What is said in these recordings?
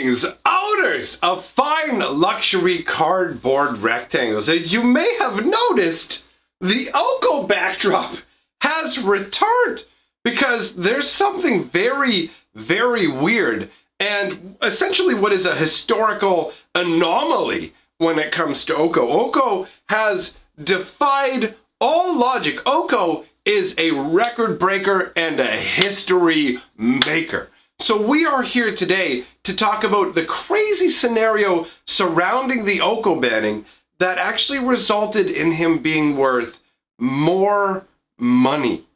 Greetings, owners of fine luxury cardboard rectangles. As you may have noticed, the Oko backdrop has returned because there's something very, very weird and essentially what is a historical anomaly when it comes to Oko. Oko has defied all logic. Oko is a record breaker and a history maker. So we are here today to talk about the crazy scenario surrounding the Oko banning that actually resulted in him being worth more money.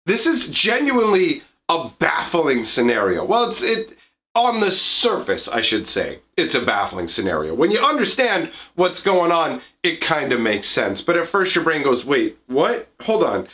This is genuinely a baffling scenario. Well, it on the surface, I should say, it's a baffling scenario. When you understand what's going on, it kind of makes sense. But at first your brain goes, wait, what? Hold on.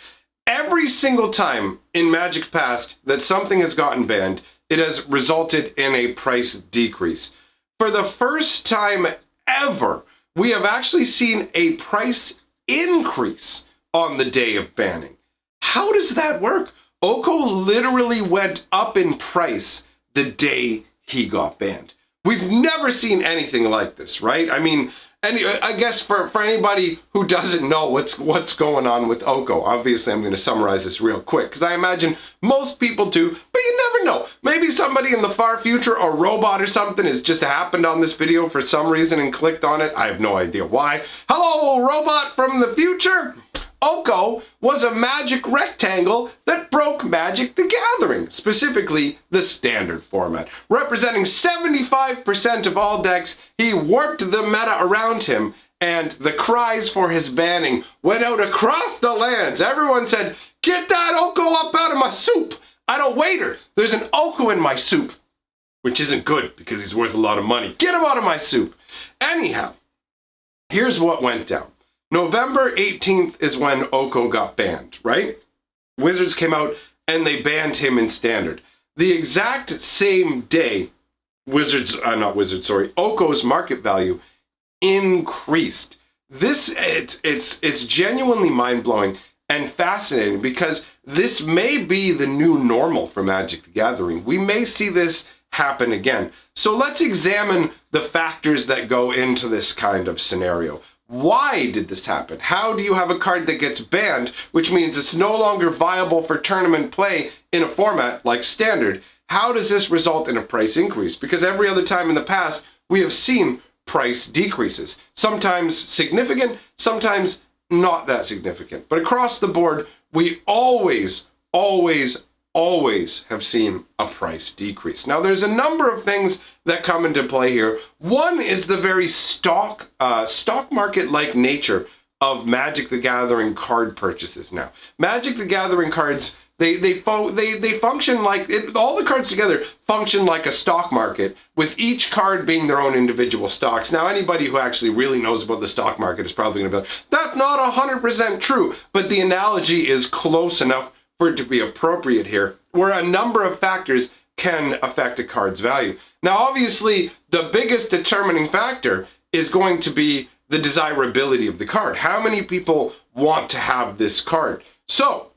Every single time in Magic past that something has gotten banned, it has resulted in a price decrease. For the first time ever, we have actually seen a price increase on the day of banning. How does that work? Oko literally went up in price the day he got banned. We've never seen anything like this, right? I mean, I guess for anybody who doesn't know what's going on with Oko, obviously I'm going to summarize this real quick because I imagine most people do, but you never know. Maybe somebody in the far future, a robot or something, has just happened on this video for some reason and clicked on it. I have no idea why. Hello, robot from the future. Oko was a magic rectangle that broke Magic the Gathering, specifically the standard format. Representing 75% of all decks, he warped the meta around him, and the cries for his banning went out across the lands. Everyone said, "Get that Oko up out of my soup! I don't waiter, there's an Oko in my soup." Which isn't good because he's worth a lot of money. Get him out of my soup! Anyhow, here's what went down. November 18th is when Oko got banned, right? Wizards came out and they banned him in Standard. The exact same day, Oko's market value increased. It's genuinely mind-blowing and fascinating because this may be the new normal for Magic the Gathering. We may see this happen again. So let's examine the factors that go into this kind of scenario. Why did this happen? How do you have a card that gets banned, which means it's no longer viable for tournament play in a format like Standard? How does this result in a price increase? Because every other time in the past, we have seen price decreases. Sometimes significant, sometimes not that significant. But across the board, we always have seen a price decrease. Now, there's a number of things that come into play here. One is the very stock market-like nature of Magic the Gathering card purchases now. Magic the Gathering cards, they function like, all the cards together function like a stock market, with each card being their own individual stocks. Now, anybody who actually really knows about the stock market is probably going to be like, that's not 100% true, but the analogy is close enough for it to be appropriate here, where a number of factors can affect a card's value. Now, obviously, the biggest determining factor is going to be the desirability of the card. How many people want to have this card? So,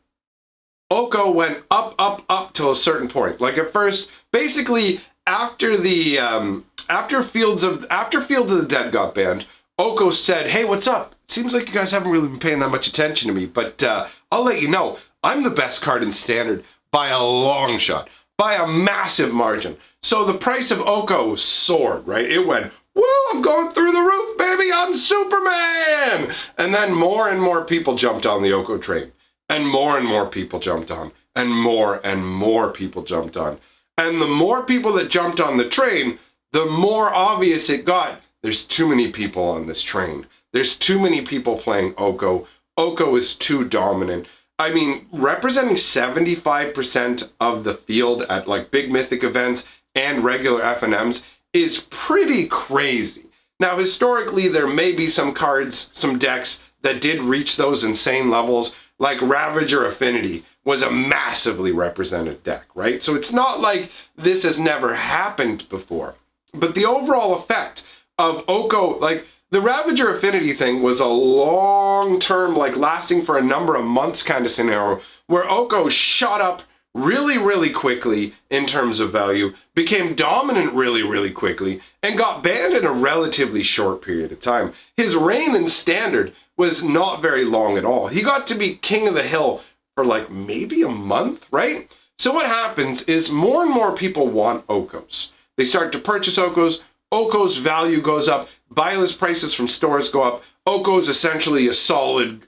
Oko went up till a certain point. Like at first, basically after Field of the Dead got banned, Oko said, "Hey, what's up? It seems like you guys haven't really been paying that much attention to me, but I'll let you know. I'm the best card in Standard by a long shot, by a massive margin." So the price of Oko soared, right? It went, woo, I'm going through the roof, baby, I'm Superman! And then more and more people jumped on the Oko train. And more people jumped on. And more people jumped on. And the more people that jumped on the train, the more obvious it got. There's too many people on this train. There's too many people playing Oko. Oko is too dominant. I mean, representing 75% of the field at like big mythic events and regular FNMs is pretty crazy. Now, historically, there may be some cards, some decks that did reach those insane levels, like Ravager Affinity was a massively represented deck, right? So it's not like this has never happened before. But the overall effect of Oko, like, the Ravager Affinity thing was a long-term, like lasting for a number of months kind of scenario where Oko shot up really, really quickly in terms of value, became dominant really, really quickly, and got banned in a relatively short period of time. His reign in Standard was not very long at all. He got to be king of the hill for like maybe a month, right? So what happens is more and more people want Okos. They start to purchase Okos. Oko's value goes up. Buy list prices from stores go up. Oko's essentially a solid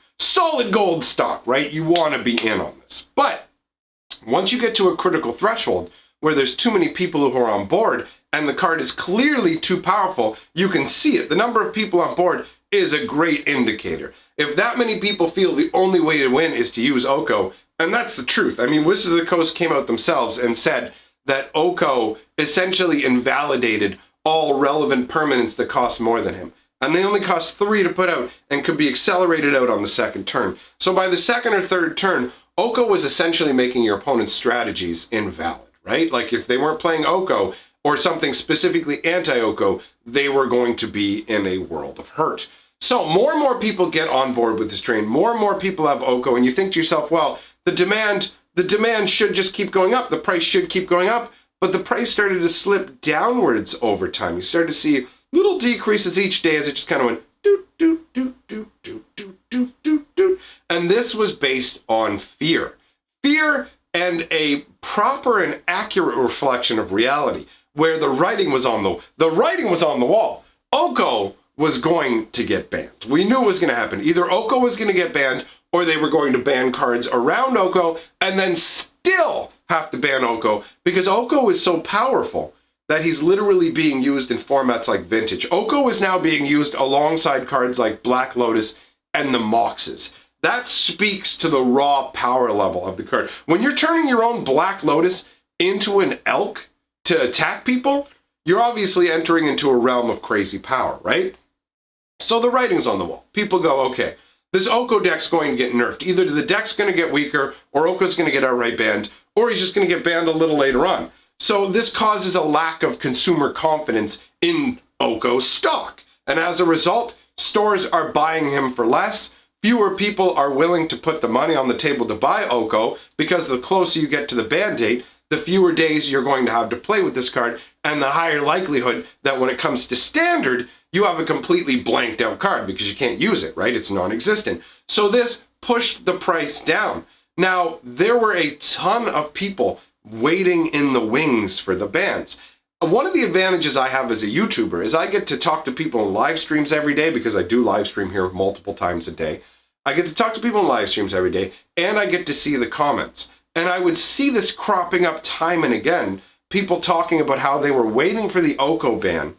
gold stock, right? You want to be in on this. But once you get to a critical threshold where there's too many people who are on board and the card is clearly too powerful, you can see it. The number of people on board is a great indicator. If that many people feel the only way to win is to use Oko, and that's the truth. I mean, Wizards of the Coast came out themselves and said that Oko essentially invalidated all relevant permanents that cost more than him. And they only cost 3 to put out and could be accelerated out on the second turn. So by the second or third turn, Oko was essentially making your opponent's strategies invalid, right? Like if they weren't playing Oko or something specifically anti-Oko, they were going to be in a world of hurt. So more and more people get on board with this train. More and more people have Oko, and you think to yourself, well, the demand should just keep going up. The price should keep going up. But the price started to slip downwards over time. You started to see little decreases each day as it just kind of went doot, doot, doot, doot, doot, doot, doot, doot, doot. And this was based on fear. Fear and a proper and accurate reflection of reality, where the writing was on the wall. Oko was going to get banned. We knew it was going to happen. Either Oko was going to get banned or they were going to ban cards around Oko and then still have to ban Oko because Oko is so powerful that he's literally being used in formats like Vintage. Oko is now being used alongside cards like Black Lotus and the Moxes. That speaks to the raw power level of the card. When you're turning your own Black Lotus into an elk to attack people, you're obviously entering into a realm of crazy power, right? So the writing's on the wall. People go, okay, this Oko deck's going to get nerfed. Either the deck's going to get weaker, or Oko's going to get outright banned, or he's just going to get banned a little later on. So this causes a lack of consumer confidence in Oko stock. And as a result, stores are buying him for less. Fewer people are willing to put the money on the table to buy Oko because the closer you get to the ban date, the fewer days you're going to have to play with this card, and the higher likelihood that when it comes to Standard, you have a completely blanked out card because you can't use it, right? It's non-existent. So this pushed the price down. Now, there were a ton of people waiting in the wings for the bans. One of the advantages I have as a YouTuber is I get to talk to people in live streams every day because I do live stream here multiple times a day. I get to talk to people in live streams every day, and I get to see the comments. And I would see this cropping up time and again, people talking about how they were waiting for the Oko ban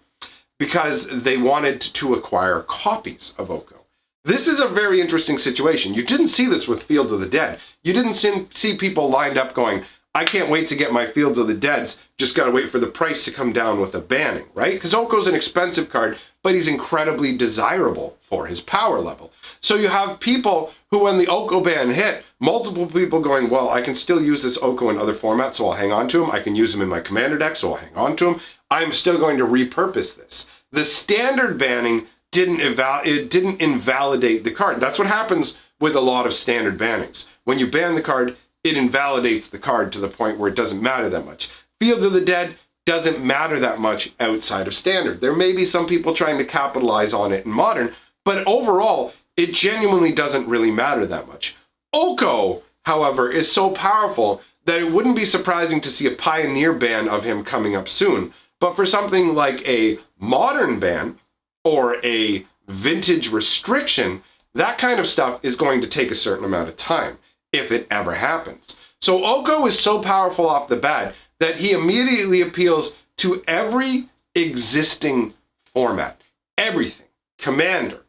because they wanted to acquire copies of Oko. This is a very interesting situation. You didn't see this with Field of the Dead. You didn't see people lined up going, I can't wait to get my Fields of the Deads, just gotta wait for the price to come down with a banning, right? Because Oko's an expensive card, but he's incredibly desirable for his power level. So you have people who, when the Oko ban hit, multiple people going, well, I can still use this Oko in other formats, so I'll hang on to him. I can use him in my commander deck, so I'll hang on to him. I'm still going to repurpose this. The Standard banning didn't invalidate the card. That's what happens with a lot of Standard bannings. When you ban the card, it invalidates the card to the point where it doesn't matter that much. Fields of the Dead doesn't matter that much outside of Standard. There may be some people trying to capitalize on it in Modern, but overall, it genuinely doesn't really matter that much. Oko, however, is so powerful that it wouldn't be surprising to see a Pioneer ban of him coming up soon. But for something like a Modern ban or a Vintage restriction, that kind of stuff is going to take a certain amount of time, if it ever happens. So Oko is so powerful off the bat that he immediately appeals to every existing format. Everything. Commander,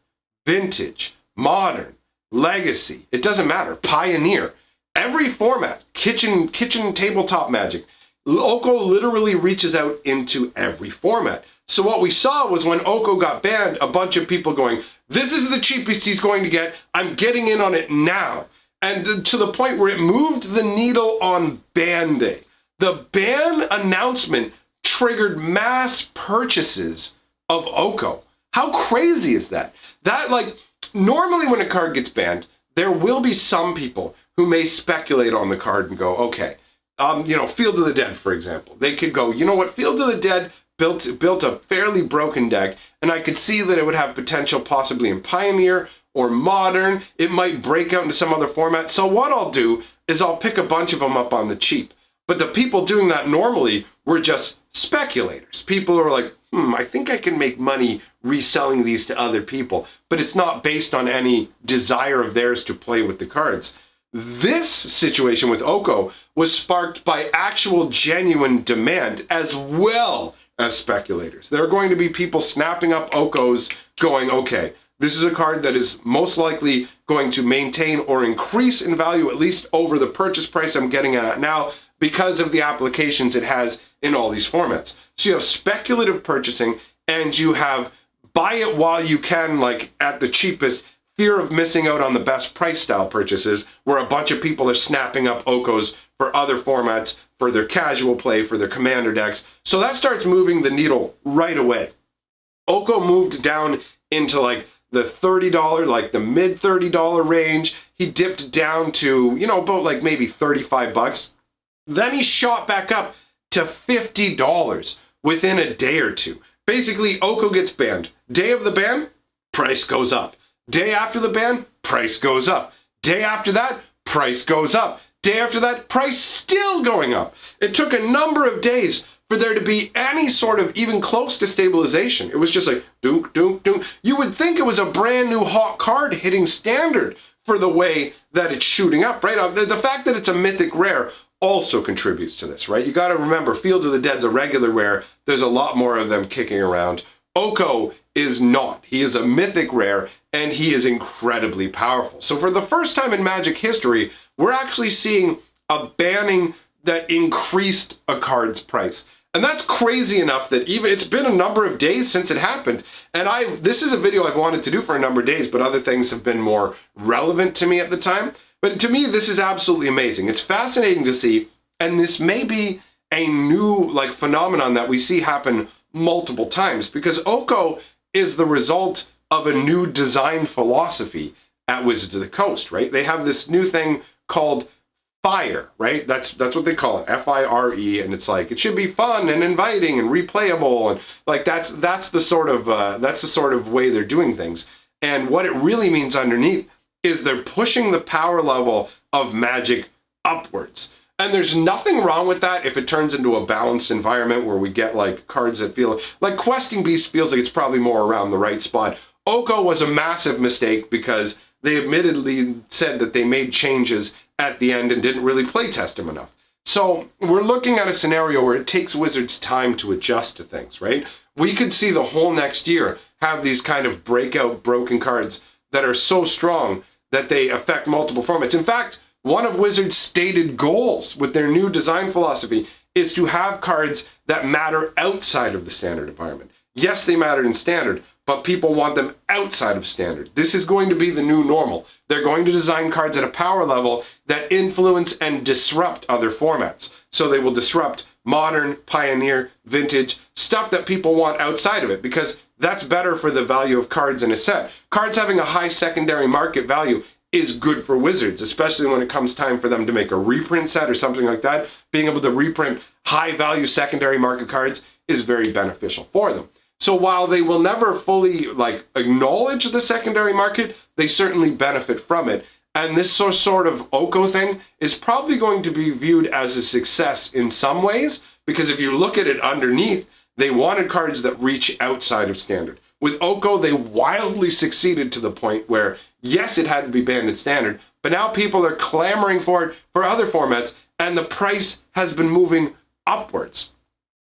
Vintage, Modern, Legacy, it doesn't matter. Pioneer. Every format. Kitchen tabletop Magic. Oko literally reaches out into every format. So what we saw was when Oko got banned, a bunch of people going, this is the cheapest he's going to get. I'm getting in on it now. And to the point where it moved the needle on ban day. The ban announcement triggered mass purchases of Oko. How crazy is that? That, like, normally when a card gets banned, there will be some people who may speculate on the card and go, okay, Field of the Dead, for example. They could go, you know what, Field of the Dead built a fairly broken deck, and I could see that it would have potential possibly in Pioneer or Modern. It might break out into some other format. So what I'll do is I'll pick a bunch of them up on the cheap. But the people doing that normally were just speculators. People who are like, I think I can make money reselling these to other people. But it's not based on any desire of theirs to play with the cards. This situation with Oko was sparked by actual genuine demand as well as speculators. There are going to be people snapping up Okos going, okay, this is a card that is most likely going to maintain or increase in value, at least over the purchase price I'm getting at now, because of the applications it has in all these formats. So you have speculative purchasing, and you have buy it while you can, like at the cheapest, fear of missing out on the best price style purchases, where a bunch of people are snapping up Okos for other formats, for their casual play, for their commander decks. So that starts moving the needle right away. Oko moved down into like the $30, like the mid $30 range. He dipped down to, about like maybe $35. Then he shot back up to $50 within a day or two. Basically, Oko gets banned. Day of the ban, price goes up. Day after the ban, price goes up. Day after that, price goes up. Day after that, price still going up. It took a number of days for there to be any sort of even close to stabilization. It was just like, dunk, dunk, dunk. You would think it was a brand new hot card hitting standard for the way that it's shooting up, right? The fact that it's a mythic rare also contributes to this, right? You got to remember, Fields of the Dead's a regular rare. There's a lot more of them kicking around. Oko is not. He is a mythic rare, and he is incredibly powerful. So for the first time in Magic history, we're actually seeing a banning that increased a card's price. And that's crazy enough that even it's been a number of days since it happened. And this is a video I've wanted to do for a number of days, but other things have been more relevant to me at the time. But to me, this is absolutely amazing. It's fascinating to see, and this may be a new phenomenon that we see happen multiple times, because Oko is the result of a new design philosophy at Wizards of the Coast, right? They have this new thing called Fire, right? That's what they call it, Fire, and it's like it should be fun and inviting and replayable, and that's the sort of way they're doing things. And what it really means underneath is they're pushing the power level of Magic upwards. And there's nothing wrong with that if it turns into a balanced environment where we get cards that feel like Questing Beast feels like it's probably more around the right spot. Oko was a massive mistake because they admittedly said that they made changes at the end and didn't really play test them enough. So we're looking at a scenario where it takes Wizards time to adjust to things, right? We could see the whole next year have these kind of breakout broken cards that are so strong that they affect multiple formats. In fact, one of Wizards' stated goals with their new design philosophy is to have cards that matter outside of the standard environment. Yes, they matter in standard, but people want them outside of standard. This is going to be the new normal. They're going to design cards at a power level that influence and disrupt other formats. So they will disrupt Modern, Pioneer, Vintage, stuff that people want outside of it, because that's better for the value of cards in a set. Cards having a high secondary market value is good for Wizards, especially when it comes time for them to make a reprint set or something like that. Being able to reprint high value secondary market cards is very beneficial for them. So while they will never fully acknowledge the secondary market, they certainly benefit from it. And this sort of Oko thing is probably going to be viewed as a success in some ways, because if you look at it underneath, they wanted cards that reach outside of standard. With Oko, they wildly succeeded to the point where, yes, it had to be banned in standard, but now people are clamoring for it for other formats, and the price has been moving upwards.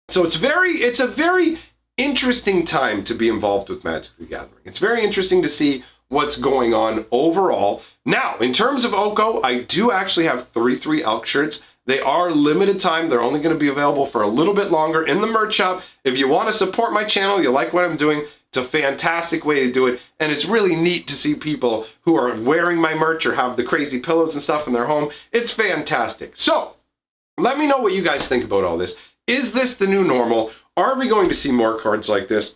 So it's a very interesting time to be involved with Magic the Gathering. It's very interesting to see what's going on overall. Now, in terms of Oko, I do actually have 3 Elk shirts. They are limited time. They're only going to be available for a little bit longer in the merch shop. If you want to support my channel, you like what I'm doing, it's a fantastic way to do it. And it's really neat to see people who are wearing my merch or have the crazy pillows and stuff in their home. It's fantastic. So let me know what you guys think about all this. Is this the new normal? Are we going to see more cards like this?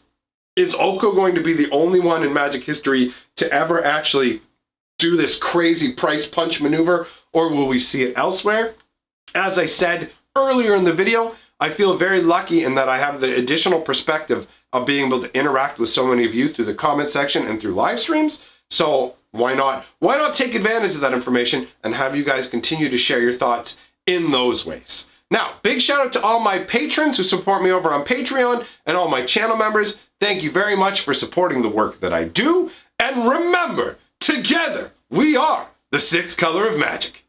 Is Oko going to be the only one in Magic history to ever actually do this crazy price punch maneuver? Or will we see it elsewhere? As I said earlier in the video, I feel very lucky in that I have the additional perspective of being able to interact with so many of you through the comment section and through live streams. So why not take advantage of that information and have you guys continue to share your thoughts in those ways. Now, big shout out to all my patrons who support me over on Patreon and all my channel members. Thank you very much for supporting the work that I do. And remember, together we are the sixth color of magic.